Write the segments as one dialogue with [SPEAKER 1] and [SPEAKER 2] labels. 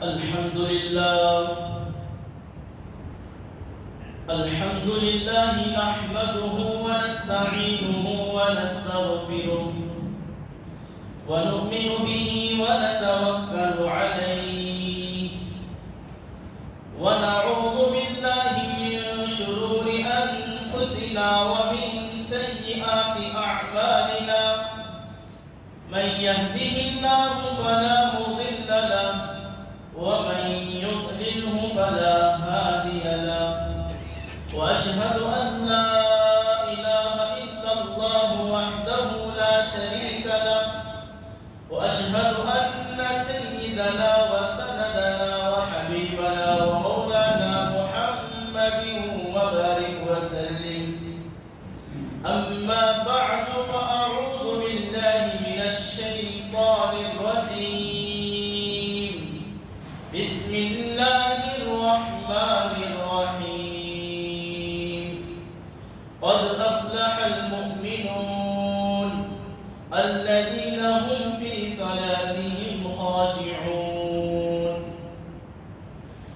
[SPEAKER 1] الحمد لله نحمده ونستعينه ونستغفره ونؤمن به ونتوكل عليه ونعوذ بالله من شرور أنفسنا ومن سيئات أعمالنا من يهده الله فلا مضل له ومن يضلله فلا هادي له وأشهد أن لا إله إلا الله وحده لا شريك له وأشهد أن سيدنا وسندنا وحبيبنا ومولانا محمد وبارك وسلم أما بعد فأعوذ بالله من الشيطان الرجيم بسم الله الرحمن الرحيم قد أفلح المؤمنون الذين هم في صلاتهم خاشعون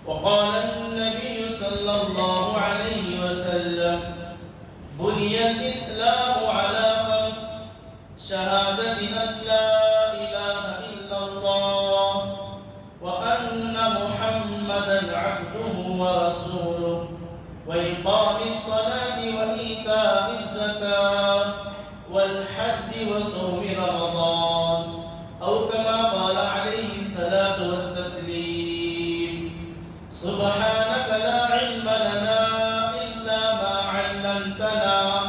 [SPEAKER 1] وقال النبي صلى الله عليه وسلم بني الإسلام على 5 شهادة أن لا إله إلا الله وأن محمدا عبده ورسوله وإقام الصلاة وإيتاء الزكاة والحج وصوم رمضان أو كما قال عليه الصلاة والتسليم سبحانك لا علم لنا إلا ما علمتنا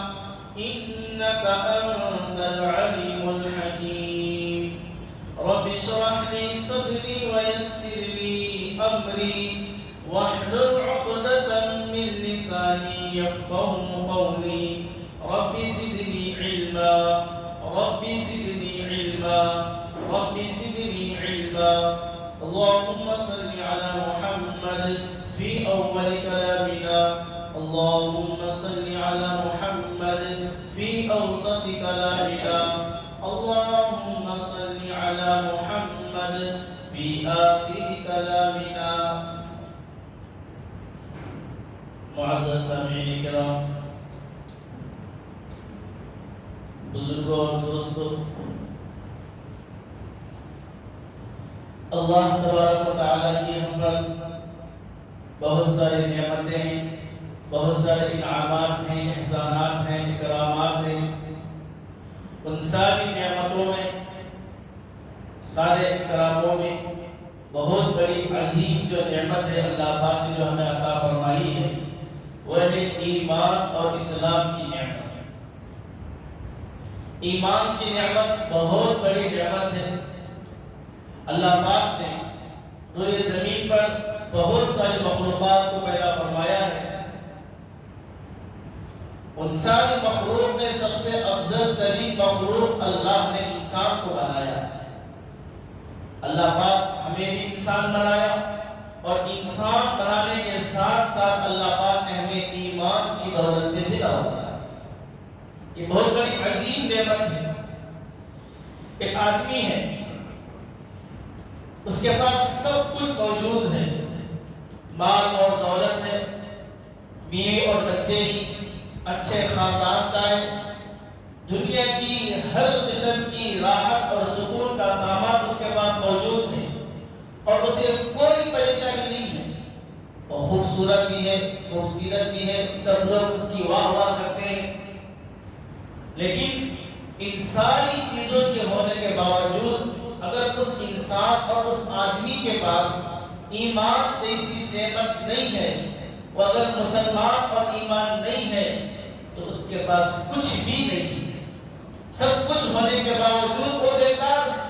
[SPEAKER 1] إنك أنت العليم الحكيم رب اشرح لي صدري ويسر لي أمري واحلل عقدة من لساني يفقه قولي رب زدني علما رب زدني علما رب زدني علما اللهم صل على محمد في أول كلامنا اللهم صل على محمد في أوسط كلامنا اللهم صل على محمد في آخر كلامنا معزز سامعین کرام بزرگوں اور دوستوں اللہ تبارک و تعالیٰ کی ہم پر بہت ساری نعمتیں ہیں بہت سارے انعامات ہیں احسانات ہیں اکرامات ہیں ان ساری نعمتوں میں سارے اکراموں میں بہت بڑی عظیم جو نعمت ہے اللہ پاک نے جو ہمیں عطا فرمائی ہے وہ ہے ایمان اور اسلام کی نعمت ایمان کی نعمت بہت بڑی نعمت ہے اللہ پاک نے روئے زمین پر بہت ساری مخلوقات کو پیدا فرمایا ہے ان ساری مخلوق میں سب سے افضل ترین مخلوق اللہ نے انسان کو بنایا ہے اللہ پاک ہمیں بھی انسان بنایا اور انسان بنانے کے ساتھ ساتھ اللہ پاک نے ہمیں ایمان کی دولت سے بھی نوازا یہ بہت بڑی عظیم نعمت ہے ایک آدمی ہے اس کے پاس سب کچھ موجود ہے مال اور دولت ہے بیوی اور بچے بھی اچھے خاندان کا ہے دنیا کی ہر قسم کی راحت اور سکون کا سامان اس کے پاس موجود ہے اور اسے کوئی پریشانی نہیں ہے وہ خوبصورت بھی ہے خوبصورت بھی ہے سب لوگ اس کی واہ واہ کرتے ہیں لیکن ان ساری چیزوں کے ہونے کے باوجود اگر اس انسان اور اس آدمی کے پاس ایمان جیسی نعمت نہیں ہے وہ اگر مسلمان اور ایمان نہیں ہے تو اس کے پاس کچھ بھی نہیں ہے سب کچھ ہونے کے باوجود وہ بیکار ہے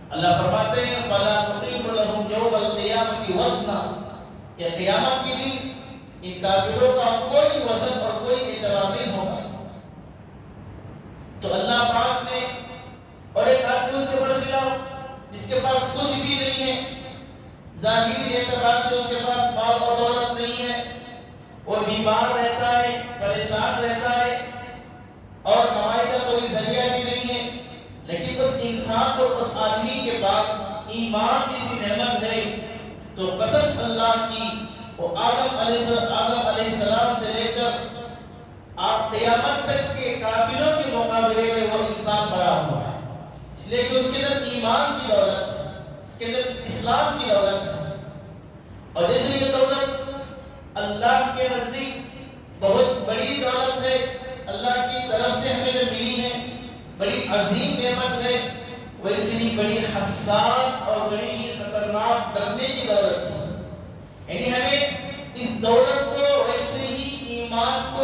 [SPEAKER 1] اللہ فرماتے ہیں فَلَا نُقِيمُ لَهُمْ يَوْمَ الْقِيَامَةِ وَزْنًا کہ قیامت کے دن ان کافروں کا کوئی وزن اور کوئی اعتبار نہیں ہوگا تو اللہ پاک نے اور ایک آدمی اس کے برخلاف جس کے پاس کچھ بھی نہیں ہے ظاہری اعتبار سے اس کے پاس مال اور دولت نہیں ہے وہ بیمار رہتا ہے پریشان رہتا ہے اور کمائی کا کوئی ذریعہ بھی نہیں ہے لیکن اس انسان کو اس آدمی کے پاس ایمان جیسی نعمت ہے تو قسم اللہ کی وہ آدم علیہ السلام سے لے کر آپ قیامت تک کے کافروں کے مقابلے میں وہ انسان بڑا ہوا ہے، اس لیے کہ اس کے اندر ایمان کی دولت ہے، اس کے اندر اسلام کی دولت ہے۔ اور جیسے یہ دولت اللہ کے نزدیک بہت بڑی دولت ہے، اللہ کی طرف سے ہمیں جو ملی ہے بڑی عظیم نعمت ہے، ویسے ہی بڑی حساس اور بڑی ہی خطرناک ڈرنے کی دولت ہے۔ یعنی ہمیں اس دولت کو ویسے ہی ایمان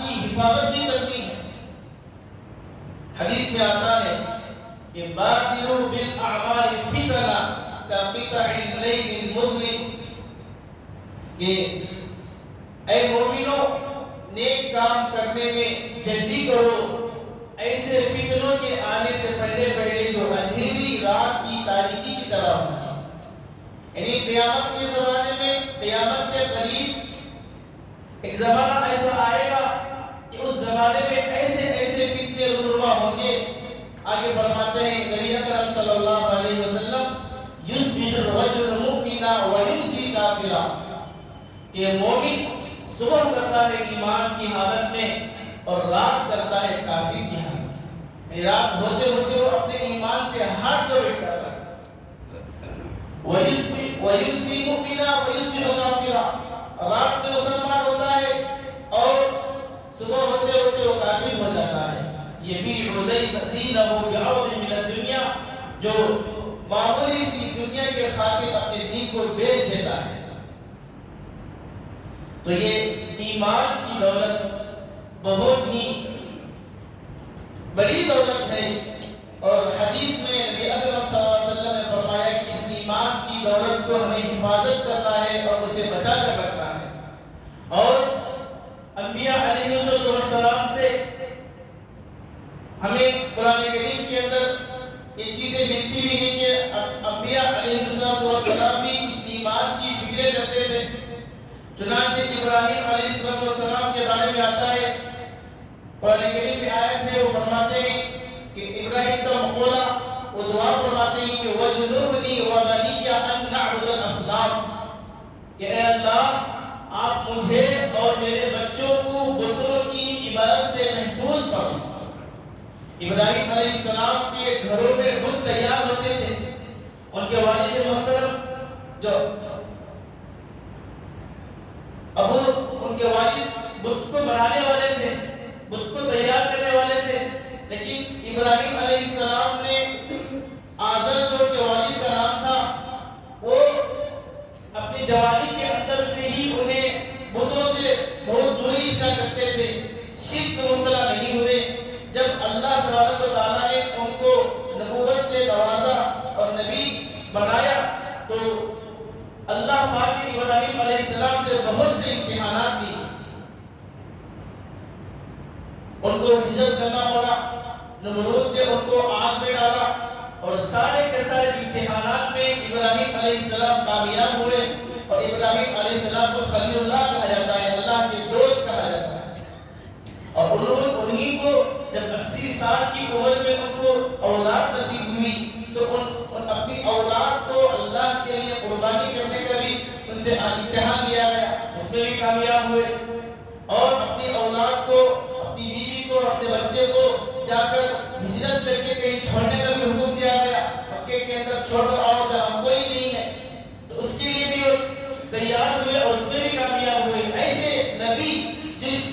[SPEAKER 1] کی حفاظت بھی کرنی ہے۔ حدیث میں آتا ہے کہ بادروا بالاعمال فتنا كقطع الليل المظلم، کہ اے مومنوں نیک کام کرنے میں جلدی کرو، ایسے فتنوں کے آنے سے پہلے جو اندھیری رات کی تاریکی کی طرح ہو۔ یعنی قیامت کے زمانے میں، قیامت کے قریب ایک زمانہ ایسا آئے گا کہ اس زمانے میں ایسے فتنے رونما ہوں گے۔ آگے فرماتے ہیں نبی اکرم صلی اللہ علیہ وسلم یصبح الرجل مؤمنا ویمسی کافرا، کہ مومن صبح کرتا ہے ایمان کی حالت میں اور رات کرتا ہے کافر کی حالت میں، یعنی رات ہوتے ہوتے وہ اپنے ایمان سے ہاتھ دھو بیٹھتا ہے۔ ویمسی مؤمنا ویصبح کافرا، رات میں مسلمان ہوتا ہے اور صبح ہوتے ہوتے وہ کافر ہو جاتا ہے۔ یبیع دینہ بعرض من الدنیا، جو معمولی سی دنیا کے خاطر اپنے دین کو بیچ دیتا ہے۔ تو یہ ایمان کی دولت بہت ہی بڑی دولت ہے، اور حدیث میں نبی اکرم صلی اللہ علیہ وسلم نے فرمایا کہ اس ایمان کی دولت کو ہمیں حفاظت کرنا ہے اور اسے بچا کر رکھنا ہے۔ اور انبیاء علیہ السلام سے ہمیں قرآن کریم کے اندر یہ چیزیں ملتی بھی ہیں کہ انبیاء علیہ السلام بھی اس ایمان کی فکریں کرتے تھے۔ چنانچہ ابراہیم علیہ السلام کے بارے میں آتا ہے، قرآن کریم میں آیت ہے، وہ فرماتے ہیں کہ ابراہیم کا مقولہ، وہ دعا فرماتے ہیں کہ وَجْنُبْنِي وَبَنِيَّ أَن نَعْبُدَ الْأَصْنَامَ، کہ اے اللہ آپ مجھے اور میرے بچوں کو بتوں کی عبادت سے محفوظ فرمائیں۔ ابراہیم علیہ السلام کے گھروں میں بت تیار ہوتے تھے، ان کے والد محترم جو ابو، ان کے والد بت کو بنانے والے تھے، بت کو تیار کرنے والے تھے، لیکن ابراہیم علیہ السلام نے آزر جو کے والد کا نام تھا، وہ اپنی جوانی کے اندر سے ہی انہیں بتوں سے بہت دوری اختیار کرتے تھے، شرک میں مبتلا نہیں ہوئے۔ جب اللہ تبارک و تعالیٰ نے ان کو نبوت سے نوازا اور نبی بنایا تو اللہ پاک نے ابراہیم علیہ السلام سے بہت سے امتحانات لی، ان کو ہجرت کرنا پڑا، نمرود نے ان کو آگ میں ڈالا، اور سارے کے سارے امتحانات میں ابراہیم علیہ السلام کامیاب ہوئے، اور ابراہیم علیہ السلام کو خلیل اللہ کہا جاتا ہے، اللہ کے دوست کہا جاتا ہے۔ اور انہیں کو جب 80 سال کی عمر میں ان کو اولاد نصیب ہوئی تو ان اپنی اولاد کو اللہ کے لیے قربانی کرنے کا بھی ان سے امتحان لیا گیا، اس میں بھی کامیاب ہوئے، اور اپنی اولاد کو، اپنی بیوی کو اور اپنے بچے کو جا کر ہجرت کر کے کہیں چھوڑنے کا بھی حکم دیا گیا، مکے کے اندر چھوڑ کر آؤ جہاں کوئی نہیں ہے، تو اس کے لیے بھی وہ تیار ہوئے اور اس میں بھی کامیاب ہوئے۔ ایسے نبی جس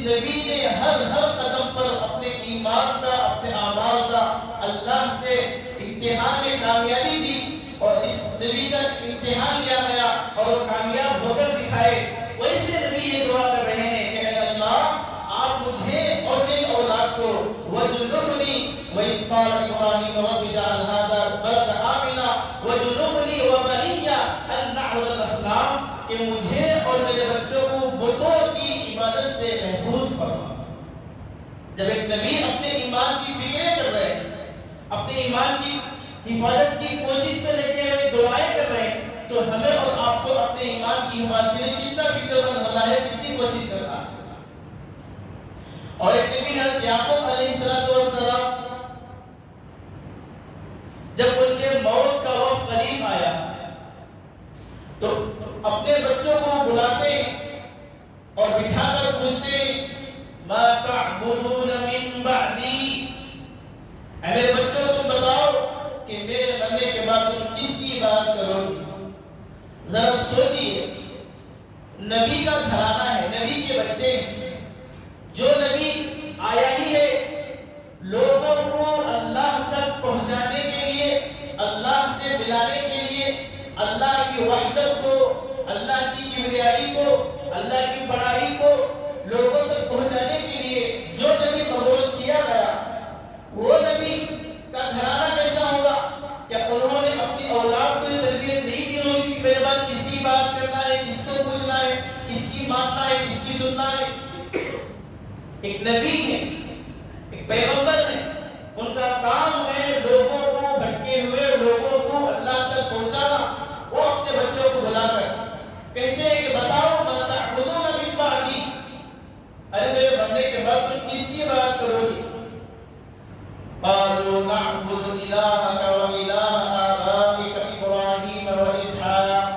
[SPEAKER 1] نبی نے ہر قدم پر اپنے ایمان کا، اپنے اعمال کا اللہ سے امتحان میں کامیابی دی، اور اس نبی کا امتحان لیا گیا اور وہ کامیاب ہو کر دکھائے، ویسے نبی یہ دعا کر رہے ہیں کہ اے اللہ آپ مجھے اور میری اولاد کو وَجْنُبْنِي وَإِذْ قَالَ إِبْرَاهِيمُ رَبِّ اجْعَلْ هَٰذَا الْبَلَدَ آمِنًا وَاجْنُبْنِي وَبَنِيَّ أَن نَّعْبُدَ الْأَصْنَامَ، کہ مجھے اور میرے بچوں کو بتوں کی عبادت سے محفوظ فرما۔ جب ایک نبی اپنے ایمان کی فکریں کر رہے ہیں، اپنے ایمان کی حفاظت کی کوشش میں لگے ہوئے دعائیں کر رہے ہیں، تو ہمیں اور آپ کو اپنے ایمان کی حفاظت میں کتنا فکر مند ہونا ہے، کتنی کوشش کرنا ہے۔ اور ایک نبی حضرت یعقوب علیہ السلام جب ان کے موت کا وقت وحدت کو، اللہ کی کبریائی کو، اللہ کی بڑائی کو لوگوں تک پہنچانے کے لیے جو نبی مبعوث کیا گیا، وہ نبی کا گھرانہ کیسا ہوگا؟ کیا انہوں نے اپنی اولاد کو تربیت نہیں دی ہوگی کہ میرے بعد کس کی بات کرنا ہے، کس کو پوچھنا ہے، کس کی ماننا ہے، کس کی سننا ہے؟ ایک نبی ہے، ایک پیغمبر ہے، ان کا کام ہے لوگوں کو، بھٹکے ہوئے لوگوں کو اللہ تک پہنچانا۔ وہ اپنے بچوں کو بلا کر کہتے ہیں کہ بتاؤ ما تعبدون من بعدی، ارے میرے مرنے کے بعد تم کس کی بات کرو گی؟ قالوا نعبد الہک و الہ آبائک ابراہیم و اسحاق۔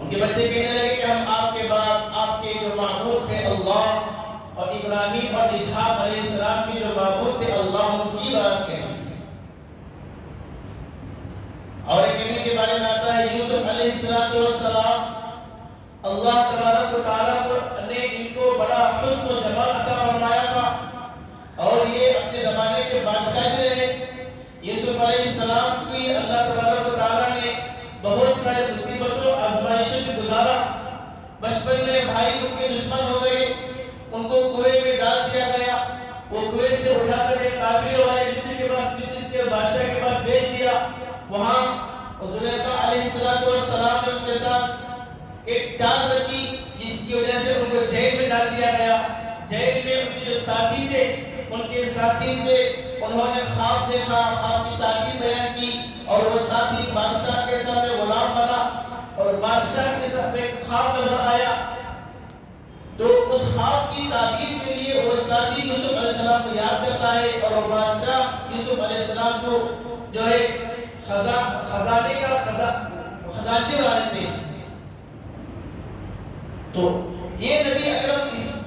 [SPEAKER 1] ان کے بچے کہنے لگے کہ ہم آپ کے بعد آپ کے جو معبود تھے اللہ، اور ابراہیم اور اسحاق علیہ السلام کی جو معبود تھے اللہ، ہم اسی بات کے ہیں۔ اور ایک نبی کے بارے میں آتا ہے یوسف علیہ السلام، اللہ تبارک و تعالیٰ نے ان کو بڑا حسن و جمال عطا فرمایا تھا، اور یہ اپنے زمانے کے بادشاہ بھی رہے۔ یوسف علیہ السلام کی اللہ تبارک و تعالیٰ نے بہت سارے مصیبتوں آزمائشوں سے گزارا۔ بچپن میں بھائی ان کے دشمن ہو گئے، ان کو کنویں میں ڈال دیا گیا، وہ کنویں سے اٹھا کر ایک قافلے والے مصر کے پاس، مصر کے بادشاہ کے پاس بھیج دیا۔ وہاں زلیخا علیہ السلام نے ان کے ساتھ ایک چال رچی، جس کی وجہ سے ان کو جیل میں ڈال دیا گیا۔ جیل میں ان کے جو ساتھی تھے، ان کے ساتھی سے انہوں نے خواب دیکھا، خواب کی تعبیر بیان کی، اور وہ ساتھی بادشاہ کے سامنے غلام بنا، اور بادشاہ کے سامنے ایک خواب نظر آیا۔ تو اس خواب کی تعبیر کے لیے وہ ساتھی یوسف علیہ السلام کو یاد کرتا ہے، اور وہ بادشاہ یوسف علیہ السلام کو جو ہے خزانے کا خزانچے والے تھے۔ تو یہ نبی اکرم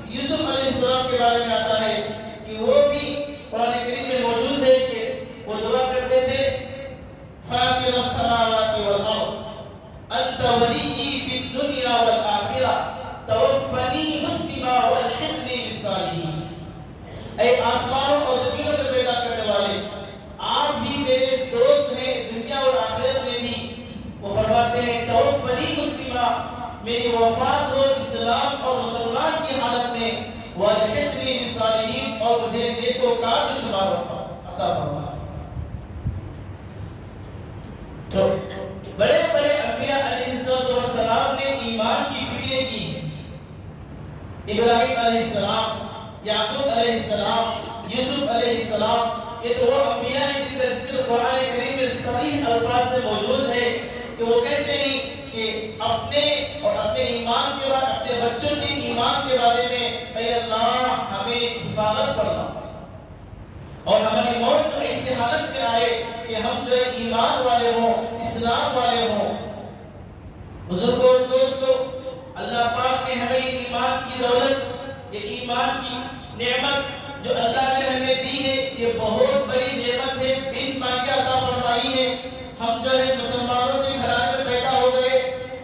[SPEAKER 1] یوسف علیہ السلام کے بارے میں آتا ہے کہ وہ بھی قرآن کریم میں موجود ہے کہ وہ دعا کرتے تھے فاطر السماوات والارض انت ولی فی الدنیا والآخرہ توفنی مسلما والحقنی بالصالحین۔ اے آسمانوں اور زمینوں کو پیدا کرنے والے، آپ بھی میرے دوست ہیں دنیا اور آخرت میں بھی۔ وہ فرماتے ہیں توفنی مسلما، میری وفات ہو اسلام اور مسلمان کی حالت میں، والحقنی بالصالحین، اور مجھے نیکوکار میں شمار عطا فرما۔ تو بڑے بڑے انبیاء علیہ السلام نے ایمان کی فکریں کی۔ ابراہیم علیہ السلام، یعقوب علیہ السلام، یوسف علیہ السلام، یہ تو وہ انبیاء ہیں جن کا ذکر قرآن کریم میں صریح الفاظ سے موجود ہے کہ وہ کہتے ہیں کہ اپنے اور اپنے ایمان کے بعد اپنے بچوں کے ایمان کے بارے میں اے اللہ ہمیں حفاظت فرما، اور ہماری موت جو ایسی حالت میں آئے کہ ہم جو ایمان والے ہوں، اسلام والے ہوں۔ بزرگوں اور دوستوں، اللہ پاک نے ہمیں یہ ایمان کی دولت، یہ ایمان کی نعمت جو اللہ نے ہمیں دی ہے، یہ بہت بڑی نعمت ہے، دین پاکیہ عطا فرمائی ہے۔ ہم جو ہے مسلمانوں کے گھرانے میں پیدا ہو گئے،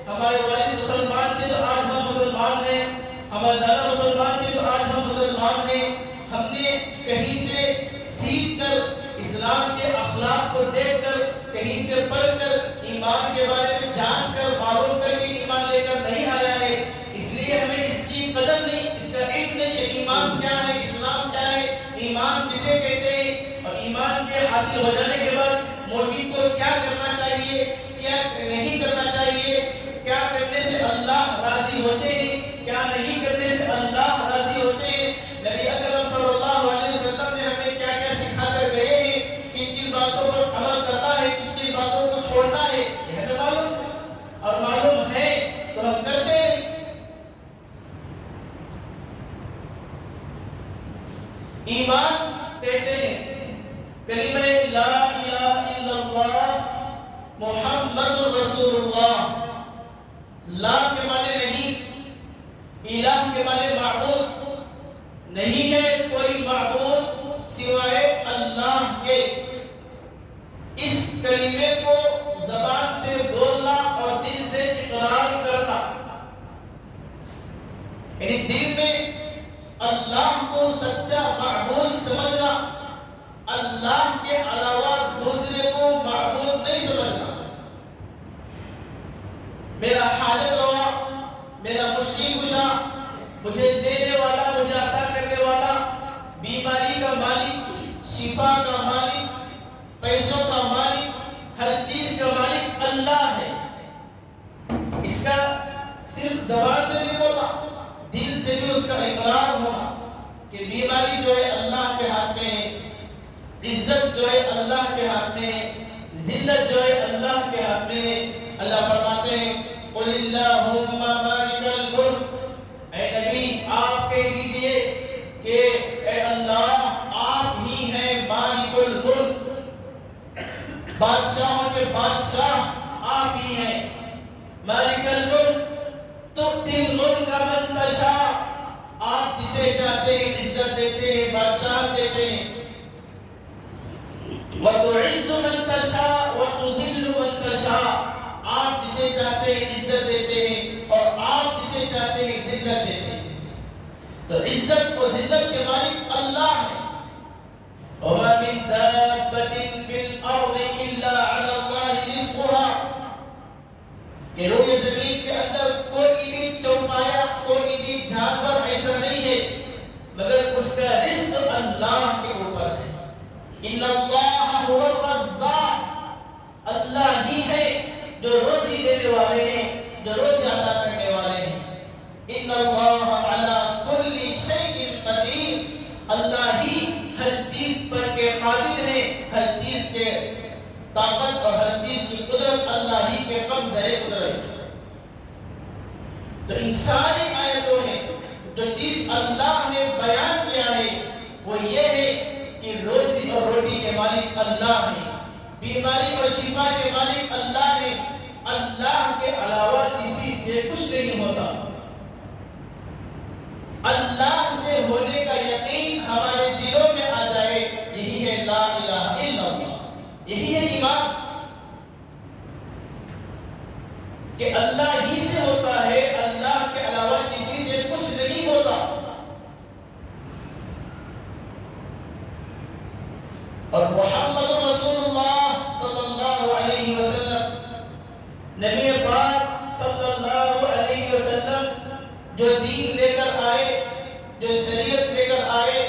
[SPEAKER 1] ہمارے والد مسلمان تھے تو آج ہم مسلمان ہیں، ہمارے دادا مسلمان تھے تو آج ہم مسلمان ہیں۔ ہم نے کہیں سے سیکھ کر، اسلام کے اخلاق کو دیکھ کر، کہیں سے پڑھ کر، ایمان کے بارے میں جانچ کر، معلوم کر کے ایمان لے کر نہیں آیا ہے۔ اس لیے ہمیں اس کی قدر نہیں، اس کا علم نہیں کہ ایمان کیا ہے، اسلام کیا ہے، ایمان کسے کہتے ہیں، اور ایمان کے حاصل ہو جانے کے بعد مومن کو کیا کرنا چاہیے، کیا نہیں کرنا چاہیے، کیا کرنے سے اللہ راضی ہوتے ہیں، کیا نہیں کرنے سے اللہ راضی ہوتے ہیں۔ نبی اکرم صلی اللہ علیہ وسلم نے ہمیں کیا کیا سکھا کر گئے ہیں، کن کن باتوں پر عمل کرنا ہے، کن کن باتوں کو چھوڑنا ہے، یہ ہمیں معلوم ہے، اور معلوم ہے تو ہم کرتے ہیں۔ ایمان کہتے ہیں کلمہ لا الہ الا اللہ محمد رسول اللہ۔ لا کے معنی نہیں، الہ کے معنی معبود، نہیں ہے کوئی معبود سوائے اللہ کے۔ اس کلمے کو زبان سے بولنا اور دل سے اقرار کرنا، یعنی دل میں اللہ کو سچا معبود سمجھنا، اللہ کے علاوہ دوسرے کو معبود نہیں سمجھنا۔ بادشاہ، مجھے دینے والا، مجھے عطا کرنے والا، بیماری کا مالک، شفا کا مالک، پیسوں کا مالک، ہر چیز کا مالک اللہ ہے۔ اس کا صرف زبان سے نہیں بولا، دل سے بھی اس کا اقرار ہونا کہ بیماری جو ہے اللہ کے ہاتھ میں ہے، عزت جو ہے اللہ کے ہاتھ میں ہے، ذلت جو ہے اللہ کے ہاتھ میں ہے۔ اللہ فرماتے ہیں قل اللہم مالک الملک، اے نبی آپ کہہ دیجئے کہ اے اللہ آپ ہی ہیں مالک الملک، بادشاہوں کے بادشاہ آپ ہی ہیں۔ مالک الملک تؤتی الملک من تشاء، آپ جسے چاہتے ہیں عزت دیتے ہیں، بادشاہ دیتے ہیں۔ وَتُعِزُّ مَن تَشَاءُ وَتُذِلُّ مَن تَشَاءُ، آپ جسے چاہتے ہیں عزت دیتے ہیں اور آپ جسے چاہتے ہیں ذلت دیتے ہیں۔ تو عزت و ذلت کے مالک اللہ ہے۔ وَمَا مِن دَابَّةٍ فِي الْأَرْضِ إِلَّا عَلَى اللَّهِ رِزْقُهَا، کہ روئے زمین کے اندر کوئی بھی چوپایا، کوئی بھی جانور ایسا نہیں ہے مگر اس کا رزق اللہ کے اوپر ہے۔ ان اللہ هو الرزاق، اللہ ہی ہے جو روزی دینے والے ہیں، جو روزی عطا کرنے والے ہیں۔ ان اللہ علی کل شیء قدیر، اللہ ہی ہر چیز پر کے قادر ہے، ہر چیز کے طاقت اور ہر چیز کی قدرت اللہ ہی کے قبضہ قدرت۔ تو ان ساری آیتوں میں جو چیز اللہ نے بیان کیا ہے وہ یہ ہے کہ روزی اور روٹی کے مالک اللہ ہیں، بیماری اور شفا کے مالک اللہ ہیں، اللہ کے علاوہ کسی سے کچھ نہیں ہوتا۔ اللہ سے ہونے کا یقین ہمارے دلوں میں آ جائے، یہی ہے لا الہ الا اللہ، یہی ہے ایمان کہ اللہ ہی سے ہوتا ہے، اللہ کے علاوہ کسی سے کچھ نہیں ہوتا۔ اور محمد رسول اللہ صلی اللہ علیہ وسلم، نبی پاک صلی اللہ علیہ وسلم جو دین لے کر آئے، جو شریعت لے کر آئے،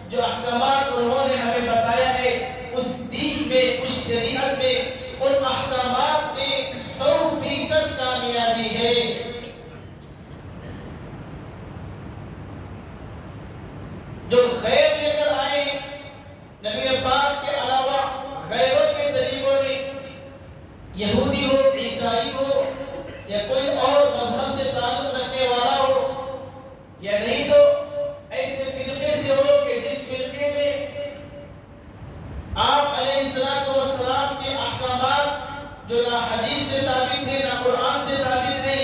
[SPEAKER 1] جو احکامات انہوں نے ہمیں بتایا ہے، اس دین میں، اس شریعت میں، ان احکامات میں 100% کامیابی ہے۔ جو خیر لے کر آئے نبی پاک کے علاوہ غیروں کے طریقوں نے، یہودی ہو، عیسائی ہو یا کوئی اور مذہب سے تعلق رکھنے والا ہو، یا نہیں تو ایسے فرقے سے ہو کہ جس فرقے میں آپ علیہ السلام کے احکامات جو نہ حدیث سے ثابت ہے نہ قرآن سے ثابت ہے،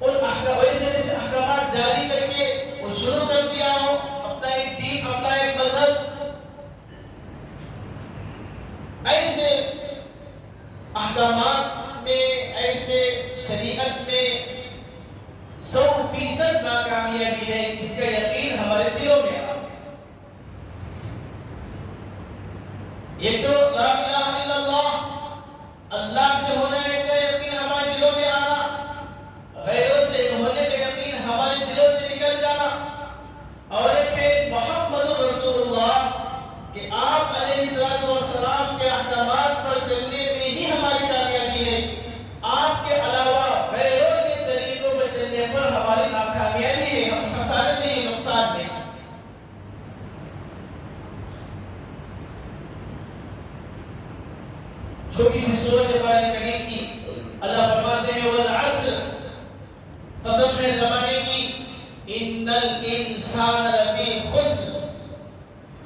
[SPEAKER 1] ان ویسے احکامات جاری کر کے وہ شروع کر دیا ہو اپنا ایک دین، اپنا ایک مذہب۔ ایسے احکامات میں، ایسے شریعت میں 100% ناکامیابی ہے، اس کا یقین ہمارے دلوں میں آ۔ یہ تو لا الہ الا اللہ، اللہ سے ہونے کا یقین ہمارے دلوں میں آنا، غیروں سے ہونے کا یقین ہمارے دلوں سے نکل جانا، اور ایک ہے محمد رسول اللہ کہ آپ علیہ السلام کے احکامات پر چلنے میں ہی ہماری کامیابی ہے، آپ کے علاوہ غیروں کے طریقوں پر چلنے پر ہماری ناکامیابی ہے، ہم خسارے میں ہی، نقصان میں۔ چھوٹی سی سورۃ قرآن کریم کی اللہ فرماتے ہیں والعصر، قسم ہے زمانے کی، ان الانسان لفی خسر،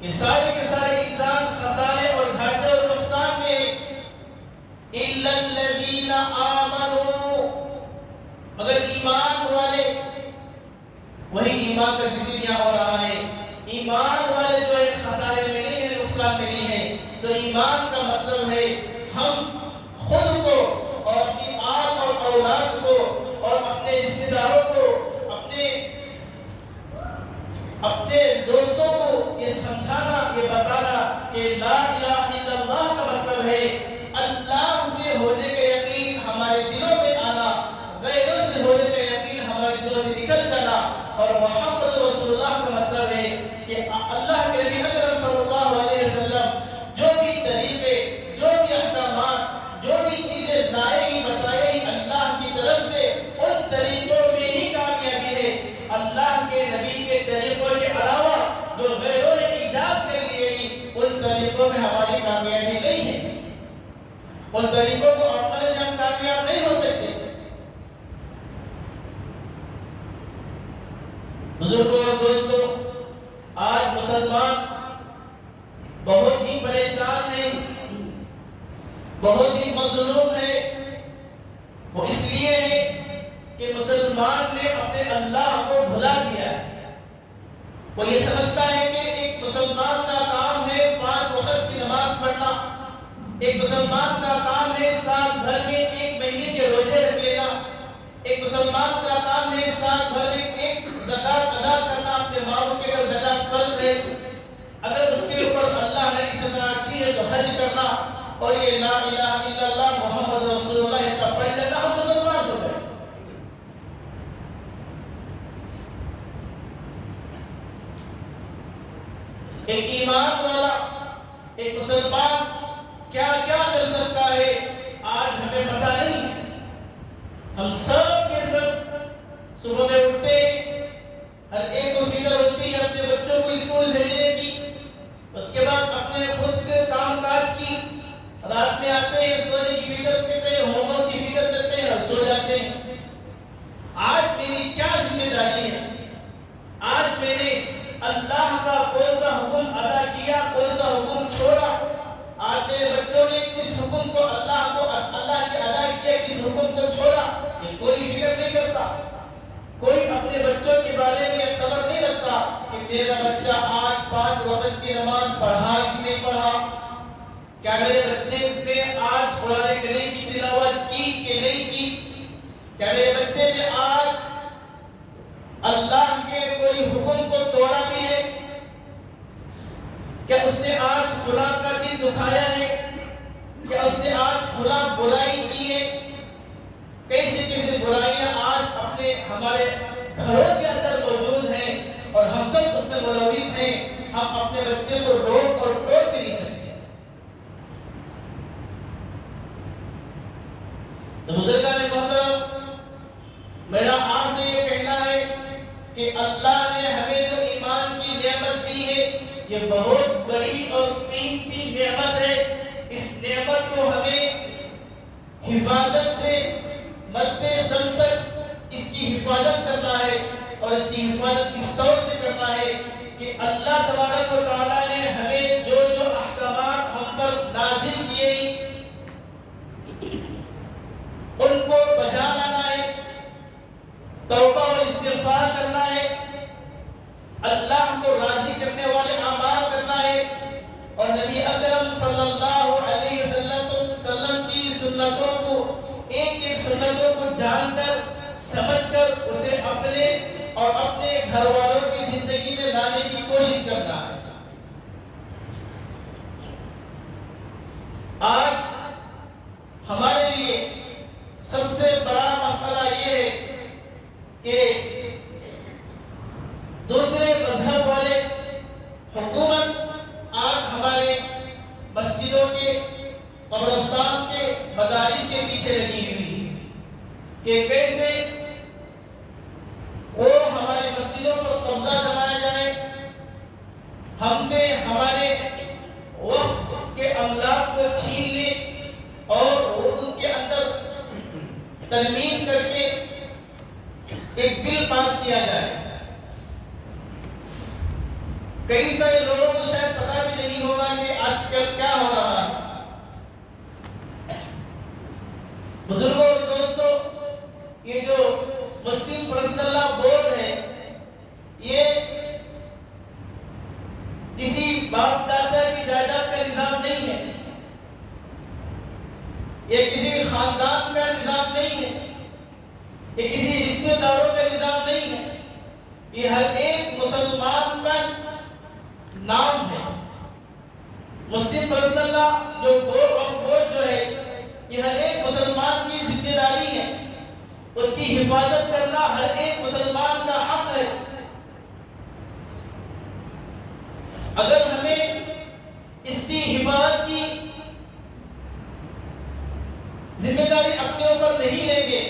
[SPEAKER 1] کہ سارے کے سارے انسان خسارے اور گھاٹے اور نقصان میں، الا الذین آمنوا، مگر ایمان والے، وہی ایمان کا ذکر یہاں ہو رہا ہے۔ ایمان والے جو ہے خسارے میں نہیں ہے، نقصان میں نہیں ہے۔ تو ایمان کا مطلب ہے ہم خود کو اور اپنی آل اور اولاد کو اور اپنے رشتہ داروں کو، اپنے دوستوں کو یہ سمجھانا، یہ بتانا کہ لا الہ الا اللہ کا مطلب ہے اللہ سے ہونے کا یقین ہمارے دلوں میں آنا، غیروں سے ہونے کا یقین ہمارے دلوں سے نکل ان طریقوں کو اپنے سے ہم کامیاب نہیں ہو سکتے۔ بزرگوں اور دوستوں، آج مسلمان بہت ہی پریشان ہیں، بہت ہی مظلوم ہے۔ وہ اس لیے ہے کہ مسلمان نے اپنے اللہ کو بھلا دیا ہے۔ وہ یہ سمجھتا ہے کہ ایک مسلمان کا کام ہے 5 وقت کی نماز پڑھنا، ایک مسلمان کا کام ہے سال بھر میں 1 مہینے کے روزے رکھ لینا، ایک مسلمان کا کام ہے سال بھر میں 1 زکوٰۃ ادا کرنا اپنے مالوں کے، اگر زکوٰۃ فرض ہے، اگر اس کے اوپر اللہ نے استطاعت دی ہے تو حج کرنا، اور یہ لا الہ الا اللہ محمد رسول اللہ اتنا پڑھ لینا، ہم مسلمان ہو گئے۔ ایک ایمان والا، ایک مسلمان کیا کیا کر سکتا ہے آج ہمیں پتہ نہیں ہے۔ ہم سب کے سب صبح میں اٹھتے ہیں، ہر ایک کو فکر ہوتی ہے اپنے بچوں کو اسکول بھیجنے کی، اس کے بعد اپنے خود کے کام کاج کی، رات میں آتے ہیں سونے کی فکر کرتے ہیں، ہوم ورک کی فکر کرتے ہیں اور سو جاتے ہیں۔ آج میری کیا ذمہ داری ہے؟ آج میں نے اللہ کا کون سا حکم ادا کیا، کون سا حکم چھوڑا؟ آج میرے بچوں نے کس حکم کو اللہ کے ادا کیا، کس حکم کو چھوڑا؟ یہ کوئی فکر نہیں کرتا۔ کوئی اپنے بچوں کے بارے میں یہ خبر نہیں رکھتا کہ میرا بچہ آج 5 وقت کی نماز پڑھا کہ نہیں پڑھا، کیا میرے بچے نے آج قرآن کریم کی تلاوت کی کہ نہیں کی، کیا میرے بچے نے آج اللہ کے کوئی حکم کو توڑا بھی ہے، کیا اس نے آج فلاں کا دل دکھایا ہے، کیا اس نے آج فلاں برائی کی ہے۔ کیسے کیسے برائیاں آج ہمارے گھروں کے اندر موجود ہیں اور ہم سب اس میں ملوث ہیں، ہم اپنے بچے کو روک اور ٹوک بھی نہیں سکتے۔ تو بزرگان محترم، میرا آپ سے یہ کہنا ہے کہ اللہ نے ہمیں جو ایمان کی نعمت دی ہے یہ بہت بڑی اور قیمتی نعمت ہے۔ اس نعمت کو ہمیں حفاظت سے مرتے دم تک اس کی حفاظت کرنا ہے، اور اس کی حفاظت اس طور سے کرنا ہے کہ اللہ تبارک و تعالیٰ نے ہمیں جو جو احکامات ہم پر نازل کیے ان کو بجا لانا ہے، توبہ و استغفار کرنا ہے، اللہ کو راضی کرنے والے اعمال کرنا ہے، اور نبی اکرم صلی اللہ علیہ وسلم کی سنتوں کو، ایک ایک سنتوں کو جان کر سمجھ کر اسے اپنے اور اپنے گھر والوں کی زندگی میں لانے کی کوشش کرنا ہے۔ آج ہمارے لیے سب سے بڑا مسئلہ یہ ہے کہ دوسرے مذہب والے حکومت آج ہمارے مسجدوں کے، قبرستان کے، مدارس کے پیچھے لگی ہوئی ہے کہ کیسے وہ ہماری مسجدوں پر قبضہ جمایا جائے، ہم سے ہمارے وقف کے املاک کو چھین لے اور وہ ان کے اندر ترمیم کر کے ایک بل پاس کیا جائے۔ کئی سارے لوگوں کو شاید پتہ بھی نہیں ہوگا کہ آج کل کیا ہو رہا ہے۔ بزرگوں اور دوستوں، یہ جو مسلم پرسنل لا بورڈ ہے، یہ کسی باپ دادا کی جائیداد کا نظام نہیں ہے، یہ کسی خاندان کا نظام نہیں ہے، یہ کسی رشتہ داروں کا نظام نہیں ہے، یہ ہر ایک مسلمان کا نام ہے۔ مسلم پرسنل لا جو بورڈ جو ہے، یہ ہر ایک مسلمان کی ذمہ داری ہے، اس کی حفاظت کرنا ہر ایک مسلمان کا حق ہے۔ اگر ہمیں اس کی حفاظت کی ذمہ داری اپنے اوپر نہیں لیں گے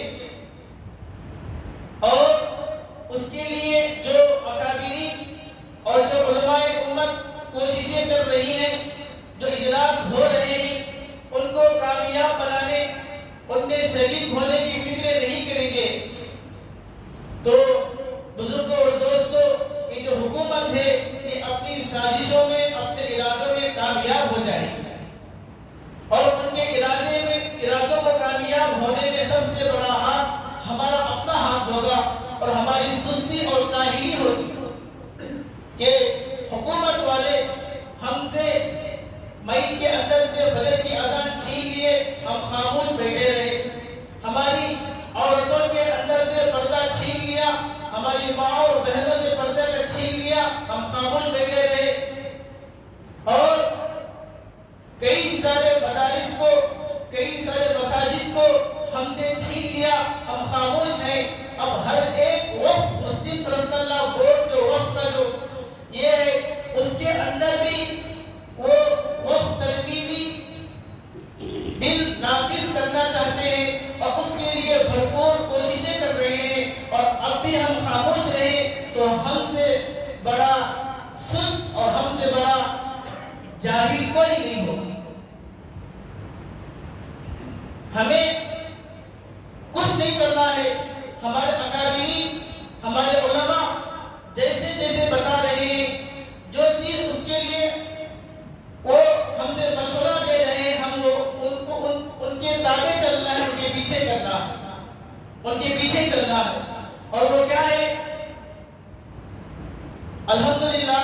[SPEAKER 1] اور اس کے لیے جو اکابرین اور جو علماء امت کوششیں کر رہی ہیں، جو اجلاس ہو رہے ہیں، ان ان کو کامیاب بنانے، ان میں شریک ہونے کی فکریں نہیں کریں گے تو بزرگوں اور دوستوں، یہ جو حکومت ہے یہ اپنی سازشوں میں، اپنے ارادوں میں کامیاب ہو جائے گی، اور ان کے ارادوں کو کامیاب ہونے میں سب سے بڑا ہاتھ ہمارا اپنا ہاتھ ہوگا، اور ہماری سستی اور کاہلی ہوگی کہ حکومت والے ہم سے مئی کے اندر سے فجر کی اذان چھین لیے، ہم خاموش بیٹھے رہے، ہماری عورتوں کے اندر سے پردہ چھین لیا، ہماری ماں اور بہنوں سے پردہ کا چھین لیا، ہم خاموش بیٹھے رہے، اور کئی سارے مدارس کو، کئی سارے مساجد کو ہم سے چھین لیا، ہم خاموش ہیں۔ اب ہر ایک وقت مسلم پرسنل اللہ بورڈ جو وقت کا جو یہ ہے، اس کے اندر بھی وہ وقت تربیتی بل نافذ کرنا چاہتے ہیں، اور اس کے لیے بھرپور کوششیں کر رہے ہیں، اور اب بھی ہم خاموش رہے تو ہم سے بڑا سست اور ہم سے بڑا جاہل کوئی نہیں ہوگا۔ ہمیں کچھ نہیں کرنا ہے، ہمارے اکابرین، ہمارے علماء جیسے جیسے بتا رہے ہیں، جو چیز اس کے لیے وہ ہم سے مشورہ دے رہے ہیں، ہم ان کے تابع چلنا ہے، ان کے پیچھے کرنا ہے، ان کے پیچھے چلنا ہے، اور وہ کیا ہے؟ الحمدللہ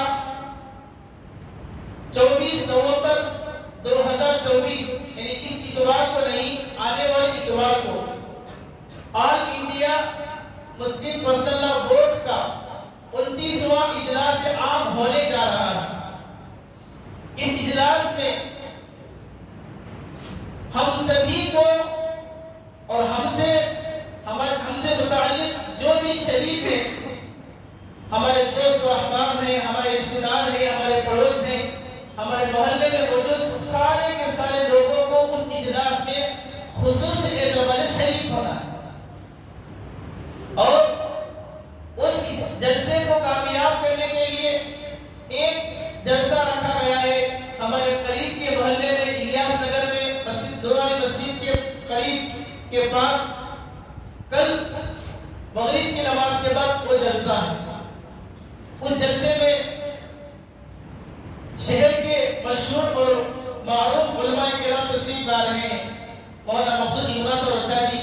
[SPEAKER 1] 24 نومبر 2024 یعنی اس اتوار کو نہیں، آنے والے اتوار کو آل انڈیا مسلم پرسنل لا بورڈ کا 29واں اجلاس عام ہونے جا رہا ہے۔ اس اجلاس میں ہم سبھی کو اور ہم سے متعلق جو بھی شریک ہیں، ہمارے دوست و احباب ہیں، ہمارے رشتہ دار ہیں، ہمارے پڑوس ہیں، ہمارے محلے میں موجود سارے کے سارے لوگوں کو اس اجلاس میں خصوصی اعتبار سے شریک ہونا ہے، اور اس جلسے کو کامیاب کرنے کے لیے ایک جلسہ رکھا گیا ہے ہمارے قریب کے محلے میں، الیاس نگر میں، مسجد دورانی مسجد کے قریب کے پاس، کل مغرب کی نماز کے بعد وہ جلسہ ہے۔ اس جلسے میں شہر کے مشہور اور معروف علماء کرام تشریف لا رہے ہیں، مولانا مقصود عمران صاحب رشادی،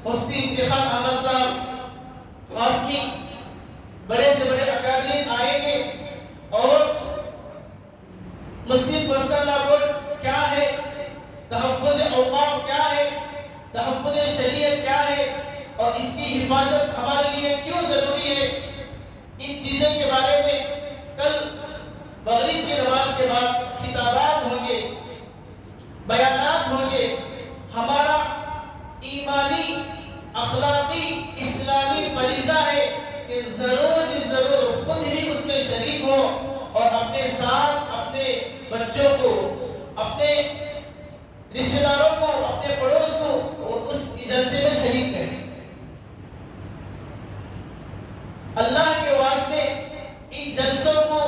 [SPEAKER 1] مفتی افتخار احمد صاحب قاسمی، بڑے سے بڑے اکابرین آئیں گے، اور مسلم پرسنل لا بورڈ کیا ہے، تحفظ اوقاف کیا ہے، تحفظ شریعت کیا ہے، اور اس کی حفاظت ہمارے لیے کیوں ضروری ہے، ان چیزوں کے بارے میں کل مغرب کی نماز کے بعد خطابات ہوں گے، بیانات ہوں گے۔ ہمارا ایمانی، اخلاقی، اسلامی فریضہ ہے کہ ضرور خود بھی اس میں شریک ہو، اور اپنے ساتھ اپنے بچوں کو، اپنے رشتہ داروں کو، اپنے پڑوس کو اس جلسے میں شریک کریں۔ اللہ کے واسطے ان جلسوں کو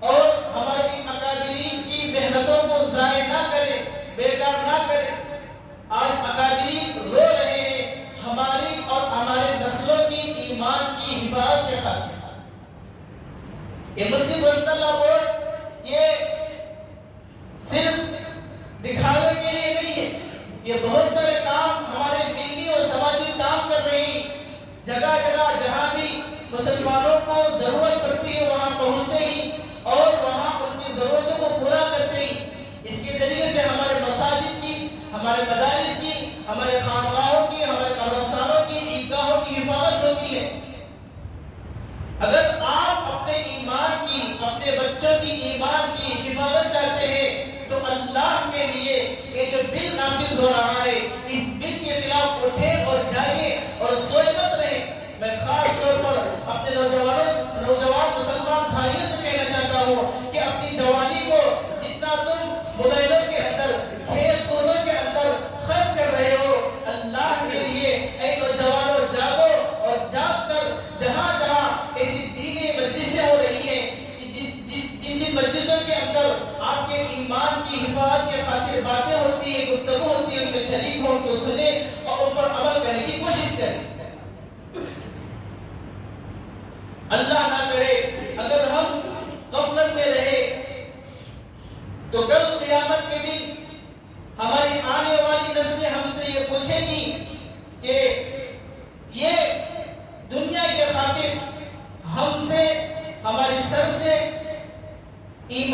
[SPEAKER 1] اور ہمارے ان اکابرین کی محنتوں کو ضائع نہ کریں، بیکار نہ کریں۔ آج اکابرین رو رہے ہیں ہماری اور ہمارے نسلوں کی ایمان کی حفاظت کے خاطر۔ یہ مسلم پرسنل لا بورڈ یہ صرف دکھاوے کے لیے نہیں ہے، یہ بہت سارے کام ہمارے دینی اور سماجی کام کر رہی ہیں، جگہ جگہ جہاں بھی مسلمانوں کو ضرورت پڑتی ہے وہاں پہنچتے ہی، اور وہاں ان کی ضرورتوں کو پورا کرتے ہی۔ اس کے ذریعے سے ہمارے مساجد کی، ہمارے مدارس کی، ہمارے خانقاہوں کی، ہمارے قبرستانوں کی، عیدگاہوں کی حفاظت ہوتی ہے۔ اگر آپ اپنے ایمان کی، اپنے بچوں کی ایمان کی حفاظت چاہتے ہیں تو اللہ کے لیے یہ جو بل نافذ ہو رہا ہے، اس بل کے خلاف اٹھیں اور جائیں اور سوئے مت رہیں۔ میں خاص طور پر اپنے نوجوان مسلمان بھائیوں سے کہنا چاہتا ہوں کہ اپنی جوانی کو جتنا تم موبائلوں کے اندر، کھیل کودوں کے اندر خرچ کر رہے ہو، اللہ کے لیے اے نوجوانوں جاگو، اور جاگ کر جہاں جہاں ایسی دینی مجلسیں ہو رہی ہیں، جن مجلسوں کے اندر آپ کے ایمان کی حفاظت کے خاطر باتیں ہوتی ہیں،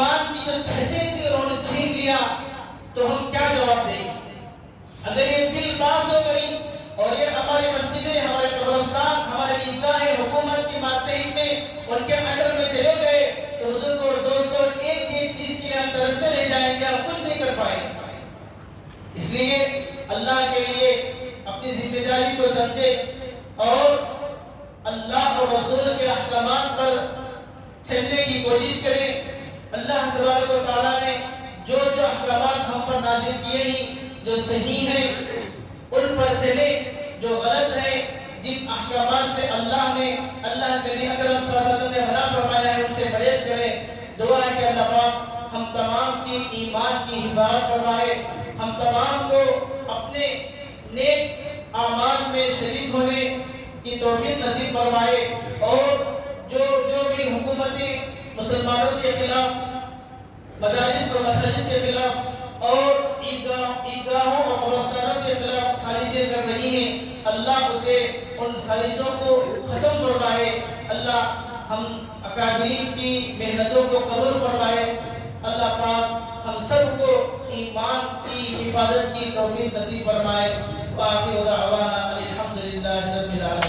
[SPEAKER 1] ایمان کی جو چھتیں تھی انہوں نے چھین لیا تو ہم کیا جواب دیں؟ اگر یہ بل پاس ہو گئی اور یہ ہماری مسجدیں، ہمارے قبرستان، ہمارے عیدگاہیں حکومت کی ماتحت میں ان کے انڈر میں چلے گئے تو بزرگوں اور دوستوں ایک ایک چیز کے لیے ہم ترستے رہ جائیں گے، ہم کچھ نہیں کر پائیں گے۔ اس لیے اللہ کے لیے اپنی ذمہ داری کو سمجھے اور اللہ اور رسول کے احکامات پر چلنے کی کوشش کریں۔ اللہ تبارک و تعالیٰ نے جو جو احکامات ہم پر نازل کیے ہیں جو صحیح ہیں ان پر چلے، جو غلط ہے جن احکامات سے اللہ کے نبی اکرم صلی اللہ علیہ وسلم نے منع فرمایا ہے ان سے پرہیز کریں۔ دعا ہے کہ اللہ پاک ہم تمام کی ایمان کی حفاظت فرمائے، ہم تمام کو اپنے نیک اعمال میں شریک ہونے کی توفیق نصیب فرمائے، اور جو بھی حکومتیں مسلمانوں کے خلاف، مدارس اور مساجد کے خلاف اور عیدگاہوں اور قبرستانوں کے خلاف سازشیں کر رہی ہیں، اللہ اسے ان سازشوں کو ختم فرمائے۔ اللہ ہم اکابرین کی محنتوں کو قبول فرمائے۔ اللہ پاک ہم سب کو ایمان کی حفاظت کی توفیق نصیب فرمائے۔ وآخر دعوانا الحمدللہ رب العالمین۔